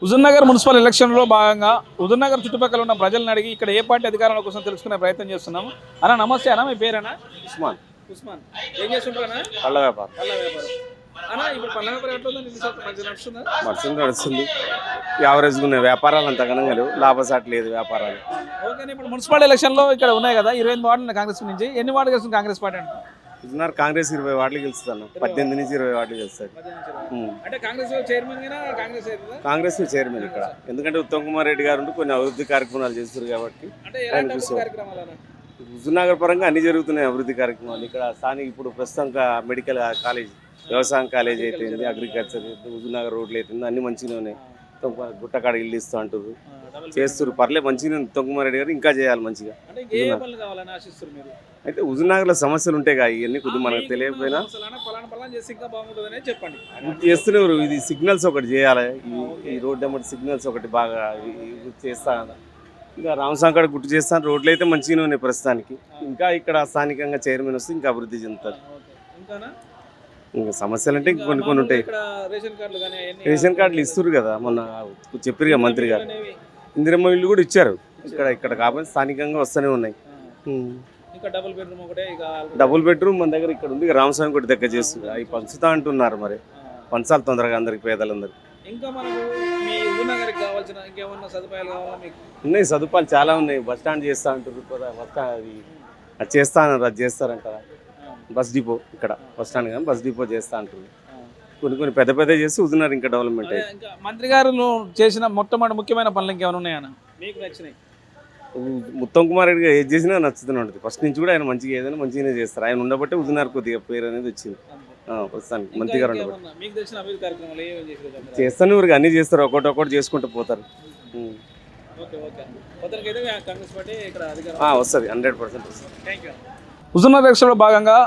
Huzurnagar municipal ఎలక్షన్లో భాగంగా హుజూర్నగర్ చుట్టుపక్కల ఉన్న ప్రజలను అడిగి ఇక్కడ ఏ పార్టీ అధికారంలో కోసం తెలుసుకునే ప్రయత్నం చేస్తున్నాము. అన్న నమస్తే అన్న, మీ పేరేనా? ఉస్మాన్. ఉస్మాన్. ఏం చేస్తుంటారా? పళ్ళ వ్యాపారం. పళ్ళ వ్యాపారం. అన్న ఇప్పుడు పళ్ళ వ్యాపారం ఎట్లా ఉందండి? మంచిగా నడుస్తుందా? నడుస్తుంది. యావరేజ్గా ఉన్నాయి వ్యాపారాలు, అంత ఘనంగా లేవు, లాభసాటి లేదు వ్యాపారాలు. ఓకే, ఇప్పుడు మున్సిపల్ ఎలక్షన్లో ఇక్కడ ఉన్నాయి కదా, 28 వార్డులు కాంగ్రెస్ నుంచి. ఎన్ని వార్డు గెలుస్తుంది కాంగ్రెస్ పార్టీ అంటే? హుజూర్నగర్ కాంగ్రెస్ 20 వార్డులు గెలుస్తుంది అన్న. 18 నుంచి 20 వార్డులు గెలుస్తుంది. అంటే కాంగ్రెస్ చైర్మన్ కాంగ్రెస్ కాంగ్రెస్ చైర్మన్ ఇక్కడ, ఎందుకంటే ఉత్తమ్ కుమార్ రెడ్డి గారు ఉంటూ కొన్ని అభివృద్ధి కార్యక్రమాలు చేస్తారు కాబట్టి. హుజూర్నగర్ పరంగా అన్ని జరుగుతున్నాయి అభివృద్ధి కార్యక్రమాలు. ఇక్కడ స్థానిక ఇప్పుడు ప్రస్తుతం మెడికల్ కాలేజ్, వ్యవసాయం కాలేజ్ అయితేంది, అగ్రికల్చర్, హుజూర్నగర్ రోడ్లు అయితేంది, అన్ని మంచిగా ఉన్నాయి. గుట్టకాడ ఇల్లు ఇస్తూ అంటారు, చేస్తారు, పర్లేదు మంచిగా. ఉత్తమ్ కుమార్ రెడ్డి గారు ఇంకా చేయాలి మంచిగా. అయితే హుజూర్నగర్లో సమస్యలు ఉంటాయి కదా, ఇవన్నీ కొద్దిగా మనకు తెలియకపోయినా చేస్తున్నారు. ఇది సిగ్నల్స్ ఒకటి చేయాలి, ఈ రోడ్డు అమ్మటి సిగ్నల్స్ ఒకటి బాగా చేస్తా. ఇంకా రామసాంకాడ గుర్తు చేస్తాను, రోడ్లు అయితే మంచిగానే ఉన్నాయి ప్రస్తుతానికి. ఇంకా ఇక్కడ స్థానికంగా చైర్మన్ వస్తే ఇంకా అభివృద్ధి చెందుతారు. ఇంకా సమస్యలు అంటే కొన్ని కొన్ని ఉంటాయి. రేషన్ కార్డులు ఇస్తారు కదా, మొన్న చెప్పారు కదా మంత్రి గారు. ఇందిరమ్మ ఇల్లు కూడా ఇచ్చారు ఇక్కడ కాబట్టి స్థానికంగా వస్తూనే ఉన్నాయి. డబుల్ బెడ్రూమ్ మన దగ్గర ఇక్కడ ఉంది, రామస్వామి కూడా దగ్గర చేస్తుంది. అవి పంచుతా అంటున్నారు, మరి పంచాలి తొందరగా అందరికి, పేదలందరికీ. ఉన్నాయి సదుపాయాలు చాలా ఉన్నాయి. బస్ స్టాండ్ చేస్తా అంటారు, అది చేస్తా అన్నారు, అది చేస్తారంటారా? బస్ డిపో ఇక్కడ బస్ స్టాండ్ కానీ బస్ డిపో చేస్తా అంటారు. కొన్ని కొన్ని పెద్ద పెద్ద చేసి హుజూర్నగర్ ఇంకా డెవలప్మెంట్ అయ్యింది. మంత్రి గారు చేసిన మొట్టమొదటి ముఖ్యమైన పనులు ఇంకేమైనా ఉన్నాయన్నా మీకు నచ్చినాయి? ఉత్తమ్ కుమార్ రెడ్డి గారు ఏది చేసినా నచ్చుతూనే ఉంటుంది. ఫస్ట్ నుంచి కూడా ఆయన మంచిగా ఏదైనా మంచిగానే చేస్తారు. ఆయన ఉండబట్టే హుజూర్నగర్ కొద్దిగా పేరు అనేది వచ్చింది ప్రస్తుతానికి. మంత్రి గారు చేస్తాను, ఊరికి అన్నీ చేస్తారు, ఒక్కొక్కటి చేసుకుంటూ పోతారు. వస్తుంది 100% వస్తుంది. హుజూర్నగర్ ఎలక్షన్లో భాగంగా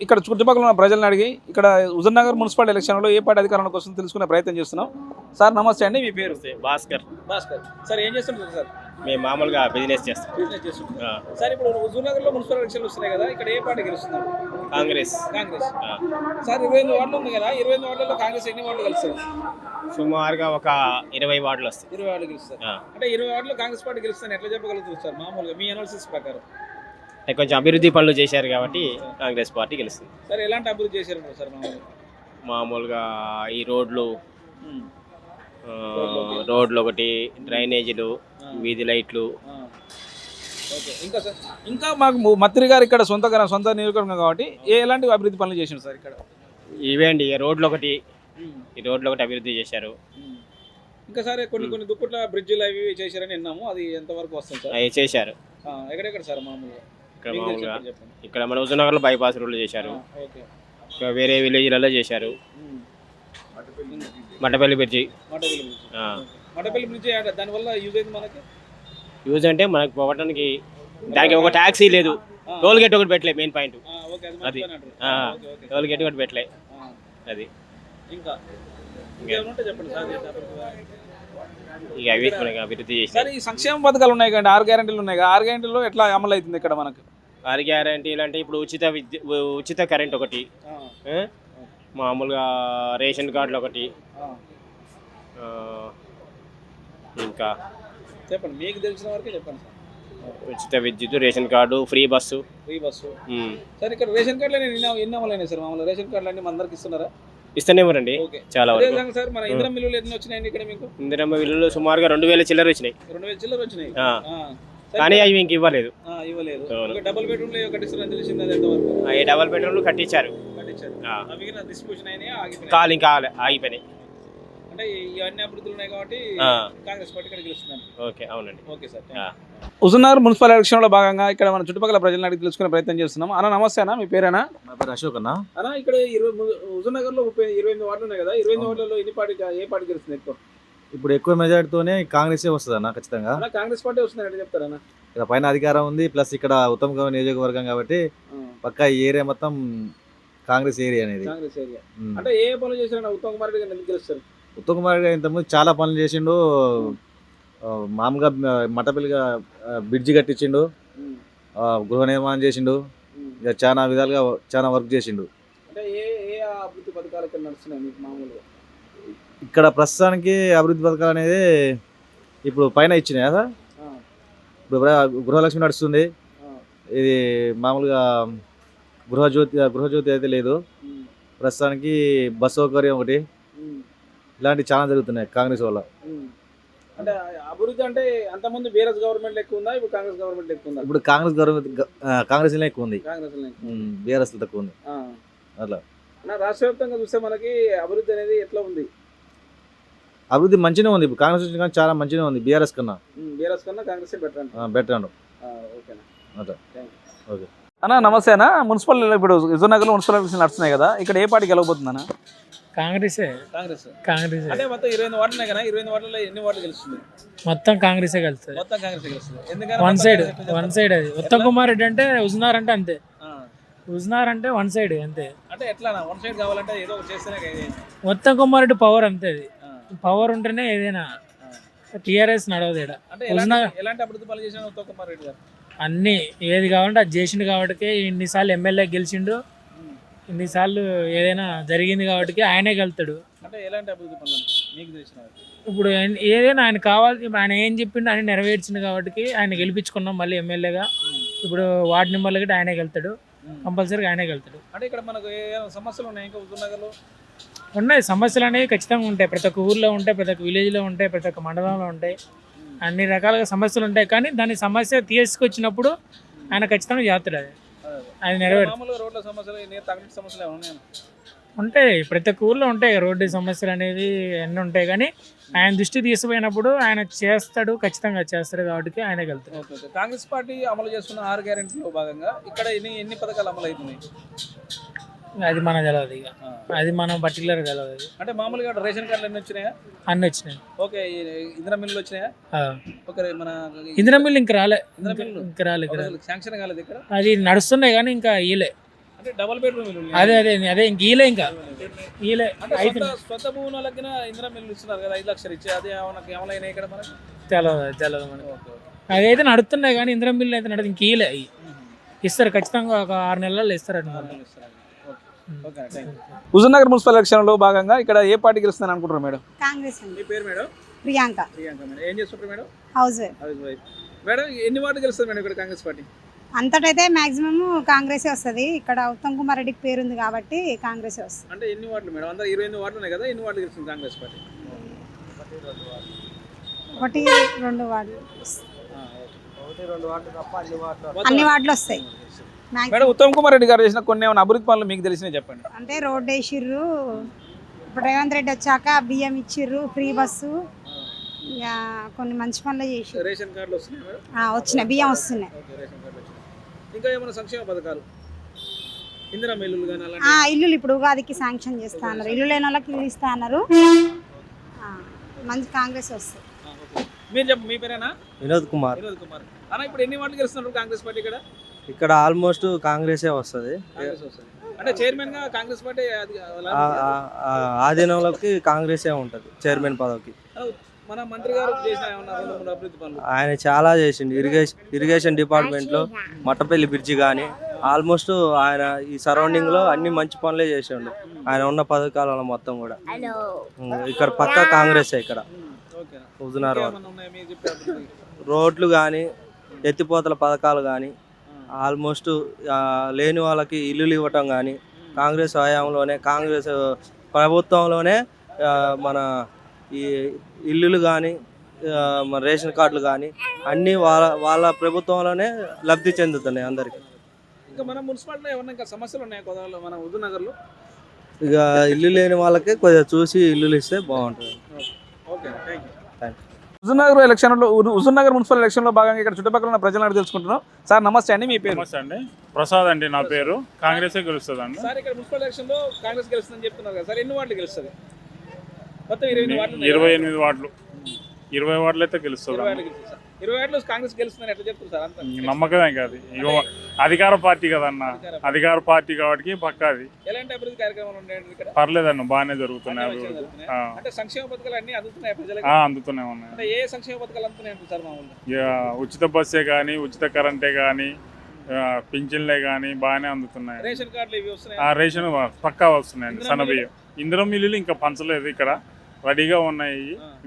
ఇక్కడ చుట్టుపక్కల ఉన్న ప్రజలను అడిగి ఇక్కడ హుజూర్నగర్ మున్సిపల్ ఎలక్షన్లో ఏ పార్టీ అధికారంలో కోసం తెలుసుకునే ప్రయత్నం చేస్తున్నాం. సార్ నమస్తే అండి, మీ పేరు? భాస్కర్. సార్ ఏం చేస్తుంటారు సార్? మేము మామూలుగా బిజినెస్ చేస్తాం. సార్ ఇప్పుడు హుజూర్నగర్లో మున్సిపల్ ఎలక్షన్లు వస్తున్నాయి కదా, ఇక్కడ ఏ పార్టీ గెలుస్తున్నారు? కాంగ్రెస్. సార్ 25 వార్డులు ఉంది కదా, 25 వార్డులలో కాంగ్రెస్ ఎన్ని వార్డులు గెలుస్తారు? సుమారుగా ఒక 20 వార్డులు వస్తాయి. 20 వార్డులు గెలుస్తారు. అంటే 20 వార్డులో కాంగ్రెస్ పార్టీ గెలుస్తారని ఎట్లా చెప్పగలుగుతుంది సార్ మామూలుగా మీ అనాలిసిస్ ప్రకారం? కొంచెం అభివృద్ధి పనులు చేశారు కాబట్టి కాంగ్రెస్ పార్టీ గెలుస్తుంది. సార్ ఎలాంటి అభివృద్ధి చేశారు సార్ మామూలుగా ఈ రోడ్లు ఒకటి, డ్రైనేజీలు, వీధి లైట్లు. ఇంకా సార్ ఇంకా మాకు మంత్రి గారు ఇక్కడ సొంత నియోజకవర్గం కాబట్టి ఎలాంటి అభివృద్ధి పనులు చేశారు సార్ ఇక్కడ? ఇవే అండి, ఈ రోడ్లు ఒకటి అభివృద్ధి చేశారు. ఇంకా సరే కొన్ని దుక్కుట్ల బ్రిడ్జిలు అవి చేశారని విన్నాము, అది ఎంతవరకు వస్తుంది సార్? అవి చేశారు. ఎక్కడెక్కడ సార్ మామూలుగా? ఇక్కడ మన హుజూర్నగర్లో బైపాస్ రోడ్లు చేశారు, వేరే విలేజ్లలో చేశారు. మట్టపల్లి బ్రిడ్జి దానివల్ల యూజ్ అయింది మనకి. యూజ్ అంటే మనకు పోవడానికి దానికి ఒక ట్యాక్సీ లేదు, టోల్ గేట్ ఒకటి పెట్టలే. మెయిన్ పాయింట్ అది, టోల్ గేట్ ఒకటి పెట్టలే. అది ఇంకా చెప్పండి సార్. ఇక అవి మనకి అభివృద్ధి చేసి ఈ సంక్షేమ పథకాలు ఉన్నాయి కదా, 6 గ్యారెంటీలు ఉన్నాయి కదా, 6 గ్యారెంటీలో ఎట్లా అమలు అవుతుంది ఇక్కడ మనకు? 6 గ్యారెంటీలు అంటే ఇప్పుడు ఉచిత కరెంట్ ఒకటి, మామూలుగా రేషన్ కార్డులు ఒకటి, ఇంకా చెప్పండి మీకు తెలిసిన వరకే చెప్పండి సార్. ఉచిత విద్యుత్, ration card, free bus. Sir ఇక్కడ రేషన్ కార్డులు ఎన్ని అమలైనాయి సార్? మామూలు రేషన్ కార్డులు అన్ని అందరికి ఇస్తున్నారా? ఇస్తేనేమోనండి చాలా వరకు. సార్ మన ఇందిరమ్మ ఇల్లులు ఎన్ని వచ్చినాయండి ఇక్కడ మీకు? ఇందిరమ్మ ఇల్లులు సుమారుగా 2000 చిల్లర వచ్చినాయి. 2000 చిల్లర వచ్చినాయి, కానీ అవి ఇంక ఇవ్వలేదు. డబుల్ బెడ్రూమ్ కట్టిస్తారని తెలిసింది, అది ఎంతవరకు? డబుల్ బెడ్రూమ్లు కట్టించారు, కాలు ఇంకా ఆగిపోయినాయి. అంటే ఇవన్నీ అభివృద్ధులు ఉన్నాయి కాబట్టి కాంగ్రెస్ పార్టీ ఇక్కడ గెలుస్తున్నారు. ఓకే, అవునండి. Okay sir. హుజూర్నగర్ మున్సిపల్ ఎలక్షన్లో భాగంగా ఇక్కడ మన చుట్టుపక్కల ప్రజలను అడిగి తెలుసుకునే ప్రయత్నం చేస్తున్నాం. అన్న నమస్తే అన్న, మీ పేరేనా? నా పేరు అశోక్ అన్న. అన్న ఇక్కడ హుజూర్నగర్లో 28 వార్డులు ఉన్నాయి కదా, 28 వార్డులలో ఏ పార్టీ గెలుస్తుంది ఎక్కువ? ఇప్పుడు ఎక్కువ మెజార్టీతోనే కాంగ్రెస్ వస్తుంది అన్న, ఖచ్చితంగా కాంగ్రెస్ పార్టీ వస్తుంది అంటే చెప్తారన్న. ఇక్కడ పైన అధికారం ఉంది, ప్లస్ ఇక్కడ ఉత్తమ్ కుమార్ నియోజకవర్గం కాబట్టి పక్కా ఈ ఏరియా మొత్తం కాంగ్రెస్ ఏరియా అనేది. కాంగ్రెస్ ఏరియా అంటే ఏ పనులు చేశారన్న ఉత్తమ్ కుమార్ రెడ్డి గారు గెలుస్తారు? ఉత్తమ్ కుమార్ రెడ్డి ఇంతకుముందు చాలా పనులు చేసిండు. మామూలుగా మట్టపల్లిగా బ్రిడ్జి కట్టించిండు, గృహ నిర్మాణం చేసిండు, ఇక చాలా విధాలుగా చాలా వర్క్ చేసిండు. అంటే ఏ అభివృద్ధి పథకాలు ఇక్కడ నడుస్తున్నాయి మీకు మామూలుగా? ఇక్కడ ప్రస్తుతానికి అభివృద్ధి పథకాలు అనేది ఇప్పుడు పైన ఇచ్చినాయి కదా. ఇప్పుడు గృహలక్ష్మి నడుస్తుంది. ఇది మామూలుగా గృహజ్యోతి అయితే లేదు. ప్రస్తుతానికి బస్ సౌకర్యం ఒకటి, ఇలాంటివి చాలా జరుగుతున్నాయి కాంగ్రెస్ వల్ల. అంటే అభివృద్ధి అంటే అంతకుముందు బీఆర్ఎస్ గవర్నమెంట్ ఎక్కువ ఉందా, ఇప్పుడు కాంగ్రెస్ గవర్నమెంట్ ఎక్కువ ఉందా? ఇప్పుడు కాంగ్రెస్ ఎక్కువ ఉంది, కాంగ్రెస్ బీఆర్ఎస్ తక్కువ ఉంది. అట్లా రాష్ట్ర వ్యాప్తంగా చూస్తే మనకి అభివృద్ధి అనేది ఎట్లా ఉంది? అభివృద్ధి మంచిగా ఉంది. ఇప్పుడు కాంగ్రెస్ వచ్చిన కానీ చాలా మంచిగా ఉంది బీఆర్ఎస్ కన్నా. బీఆర్ఎస్ కన్నా కాంగ్రెస్ బెటర్ అండు. ఓకేనా? అట్లా ఓకే అన్న నమస్తే అన్న. మున్సిపల్ ఇప్పుడు హుజూర్నగర్లో మున్సిపల్ ఎలక్షన్ నడుస్తున్నాయి కదా, ఇక్కడ ఏ పార్టీ గెలవబోతుంది అన్న? కాంగ్రెసే. కాంగ్రెస్ అంటే మొత్తం 28 వార్డులు ఉన్నాయి కదా, 28 వార్డులలో ఎన్ని వార్డులు గెలుస్తుంది? మొత్తం కాంగ్రెసే కలుస్తుంది. మొత్తం కాంగ్రెస్ గెలుస్తుంది. ఎందుకంటే వన్ సైడ్ అది. ఉత్తమ్ కుమార్ రెడ్డి అంటే హుజనార్ అంటే అంతే. హుజనార్ అంటే వన్ సైడ్ అంతే. అంటే ఎట్లా వన్ సైడ్ కావాలంటే ఏదో ఒకటి చేస్తేనే ఉత్తమ్ కుమార్ రెడ్డి పవర్ అంతే. అది పవర్ ఉంటేనే ఏదైనా. టీఆర్ఎస్ నడవదు ఈడ. అంటే ఎలాంటి అభివృద్ధి పనులు చేసిన ఉత్తమ్ కుమార్ రెడ్డి గారు? అన్ని ఏది కావాలంటే అది చేసిండు కాబట్టి ఇన్నిసార్లు ఎమ్మెల్యే గెలిచిండు, ఇన్నిసార్లు ఏదైనా జరిగింది కాబట్టి ఆయనే గెలుతాడు. అంటే ఎలాంటి అభివృద్ధి పనులు మీకు తెలిసిన? ఇప్పుడు ఏదైనా ఆయన కావాలి, ఆయన ఏం చెప్పిండు ఆయన నెరవేర్చింది కాబట్టి ఆయన గెలిపించుకున్నాం మళ్ళీ ఎమ్మెల్యేగా. ఇప్పుడు వార్డు నెంబర్లు గట్టి ఆయనే గెలుతాడు, కంపల్సరీగా ఆయనే గెలుతాడు. అంటే ఇక్కడ మనకు సమస్యలు ఉన్నాయి ఇంకా హుజూర్నగర్లో? ఉన్నాయి సమస్యలు అనేవి ఖచ్చితంగా ఉంటాయి. ప్రతి ఒక్క ఊర్లో ఉంటాయి, ప్రతి ఒక్క విలేజ్లో ఉంటాయి, ప్రతి ఒక్క మండలంలో ఉంటాయి. అన్ని రకాలుగా సమస్యలు ఉంటాయి. కానీ దాని సమస్య తీసుకొచ్చినప్పుడు ఆయన ఖచ్చితంగా చేస్తాడు. అది నెరవేరు రోడ్ల సమస్యలు సమస్యలు ఉన్నాయి ఉంటాయి, ప్రతి ఒక్క ఊర్లో ఉంటాయి రోడ్డు సమస్యలు అనేది అన్నీ ఉంటాయి. కానీ ఆయన దృష్టి తీసుకుపోయినప్పుడు ఆయన చేస్తాడు, ఖచ్చితంగా చేస్తాడు కాబట్టి ఆయనే వెళ్తాడు. కాంగ్రెస్ పార్టీ అమలు చేస్తున్న 6 గ్యారెంటీలో భాగంగా ఇక్కడ ఎన్ని పథకాలు అమలు అవుతున్నాయి? అది మనకు తెలియదు, ఇక అది మనం పర్టికులర్ తెలియదు. అంటే మామూలుగా రేషన్ కార్డులు ఎన్ని వచ్చినాయా? అన్ని వచ్చినాయి. ఓకే, ఇందిరా మిల్లులు వచ్చినాయా? ఓకే, మన ఇందిరా మిల్లు ఇంకా రాలే, శాంక్షన్ కాలేదు ఇక్కడ. అది నడుస్తున్నాయి కానీ ఇంకా ఇయలే. అంటే డబుల్ బెడ్రూమ్ ఇల్లు. అదే ఇంక ఇయలే, ఇంకా ఇయలే. సొంత భూముల వాళ్ళకి ఇందిరా మిల్లు ఇస్తున్నారు కదా, 5 లక్షలు ఇచ్చి. అది ఏమైనా ఇక్కడ మనకి తెలియదు మనకి. అదైతే నడుస్తున్నాయి కానీ ఇందిరా మిల్లు అయితే నడుతుంది, ఇంక ఇయలే. ఇస్తారు ఖచ్చితంగా, ఒక 6 నెలల్లో ఇస్తారు. హుజూర్నగర్ మున్సిపల్ ఎలక్షన్ లో భాగంగా ఇక్కడ ఏ పార్టీ గెలుస్తుందని అనుకుంటారు మేడం? కాంగ్రెస్. మీ పేరు మేడం? ప్రియాంక. మేడం ఏం చేస్తుంటారు మేడం? House wife. మేడం ఎన్ని వార్డు గెలుస్తుంది మేడం ఇక్కడ కాంగ్రెస్ పార్టీ? అంతటైతే మాక్సిమం కాంగ్రెసే వస్తుంది. ఇక్కడ ఉత్తమ్ కుమార్ రెడ్డికి పేరుంది కాబట్టి కాంగ్రెసే వస్తుంది. అంటే ఎన్ని వార్డులు మేడం? అందరూ 28 వార్డులు ఉన్నాయి కదా, ఎన్ని వార్డులు గెలుస్తుంది కాంగ్రెస్ పార్టీ? 1-2 వార్డులు. అన్ని వార్డులు వస్తాయి. మేడం ఉత్తమ్ కుమార్ రెడ్డి గారు చేసిన కొన్ని ఏమైనా అభివృద్ధి పనులు మీకు తెలిసినవి చెప్పండి. అంటే రోడ్డు వేసిర్రు, ఇప్పుడు రేవంత్ రెడ్డి వచ్చాక బియ్యం ఇచ్చిర్రు, ఫ్రీ బస్సు, ఇంకా కొన్ని మంచి పనులు చేసి. రేషన్ కార్డులు వస్తున్నాయి మేడం? వచ్చినాయి, బియ్యం వస్తున్నాయి. ఇంకా ఏమైనా సంక్షేమ పథకాలు, ఇందిరా మిల్లులు కానీ ఇల్లులు ఇప్పుడు ఉగాదికి శాంక్షన్ చేస్తా అన్నారు. ఇల్లు లేని వాళ్ళకి ఇల్లు ఇస్తా అన్నారు. మంచి కాంగ్రెస్ వస్తుంది. మీరు చెప్పు, మీ పేరేనా? వినోద్ కుమార్. అన్న ఇప్పుడు ఎన్ని వార్డులు గెలుస్తున్నారు కాంగ్రెస్ పార్టీ ఇక్కడ? ఇక్కడ ఆల్మోస్ట్ కాంగ్రెసే వస్తుంది. అంటే చైర్మన్ గా కాంగ్రెస్ పార్టీ ఆధీనంలోకి కాంగ్రెసే ఉంటుంది చైర్మన్ పదవికి. మన మంత్రి గారు చేసిన అభివృద్ధి పనులు ఆయన చాలా చేసిండు. ఇరిగేషన్ డిపార్ట్మెంట్లో మట్టపల్లి బ్రిడ్జి కానీ ఆల్మోస్ట్ ఆయన ఈ సరౌండింగ్ లో అన్ని మంచి పనులే చేసిండు. ఆయన ఉన్న పథకాలలో మొత్తం కూడా ఇక్కడ పక్కా కాంగ్రెసే. ఇక్కడ హుజూర్నగర్ రోడ్లు కానీ ఎత్తిపోతల పథకాలు కానీ ఆల్మోస్ట్ లేని వాళ్ళకి ఇల్లులు ఇవ్వటం కానీ కాంగ్రెస్ హయాంలోనే, కాంగ్రెస్ ప్రభుత్వంలోనే మన ఈ ఇల్లులు కానీ మన రేషన్ కార్డులు కానీ అన్నీ వాళ్ళ ప్రభుత్వంలోనే లబ్ధి చెందుతున్నాయి అందరికీ. ఇంకా మన మున్సిపాలిటీలో ఏమన్నా ఇంకా సమస్యలు ఉన్నాయి కొత్తలో మన హుజూర్నగర్లో? ఇక ఇల్లు లేని వాళ్ళకి కొద్దిగా చూసి ఇల్లులు ఇస్తే బాగుంటుంది. హుజూర్నగర్ ఎలక్షన్లో, హుజూర్నగర్ మున్సిపల్ ఎలక్షన్లో భాగంగా ఇక్కడ చుట్టుపక్కల ఉన్న ప్రజలను తెలుసుకుంటున్నాం. సార్ నమస్తే అండి, మీ పేరు? నమస్తే అండి, ప్రసాద్ అండి నా పేరు. కాంగ్రెస్ గెలుస్తుంది అండి. సార్ ఇక్కడ మున్సిపల్ ఎలక్షన్లో కాంగ్రెస్ గెలుస్తుందని చెప్తున్నారు కదా సార్, ఎన్ని వార్డులు గెలుస్తుంది? మొత్తం 28 వార్డులు. 20 వార్డులు అయితే గెలుస్తుంది. 20 వార్డులు కాంగ్రెస్ గెలుస్తుందని ఎట్లా చెప్తారు సార్? అంత నమ్మకమే కాదు, అధికార పార్టీ కదన్న, అధికార పార్టీ కాబట్టి పక్కాది. ఎలాంటి అభివృద్ధి కార్యక్రమాలు ఉన్నాయి ఇక్కడ? పర్లేదన్న, బాగానే జరుగుతున్నాయి అభివృద్ధి. అంటే సంక్షేమ పథకాలు అన్ని అందుతున్నాయి ప్రజలకు? అందుతూనే ఉన్నాయి. అంటే ఏ సంక్షేమ పథకాలు అందుతున్నాయి అంటే సార్? మామూలుగా ఉచిత బస్సే కానీ, ఉచిత కరెంటే కానీ, పింఛన్లే కానీ బాగానే అందుతున్నాయి. రేషన్ కార్డులు ఇవి వస్తున్నాయి? రేషన్ పక్కా వస్తున్నాయండి. సన్నబియ్యం ఇందిరం ఇల్లులు ఇంకా పంచలేదు ఇక్కడ, రెడీగా ఉన్నాయి.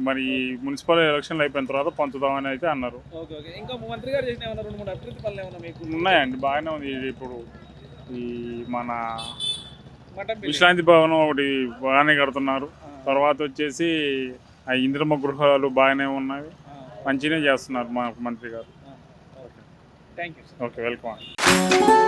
మరి ఈ మున్సిపల్ ఎలక్షన్లు అయిపోయిన తర్వాత పంచుదామని అయితే అన్నారు. Okay okay. ఇంకా మంత్రి గారు చేసిన ఏమన్నా 2-3 అభివృద్ధి పనులు ఏమన్నా మీకు ఉన్నాయండి, బాగానే ఉంది. ఇది ఇప్పుడు ఈ మన మఠం విశ్రాంతి భవనం ఒకటి బాగానే కడుతున్నారు. తర్వాత వచ్చేసి ఆ ఇందిరమ్మ గృహాలు బాగానే ఉన్నాయి, మంచిగానే చేస్తున్నారు మా మంత్రి గారు. Thank you. Okay, welcome.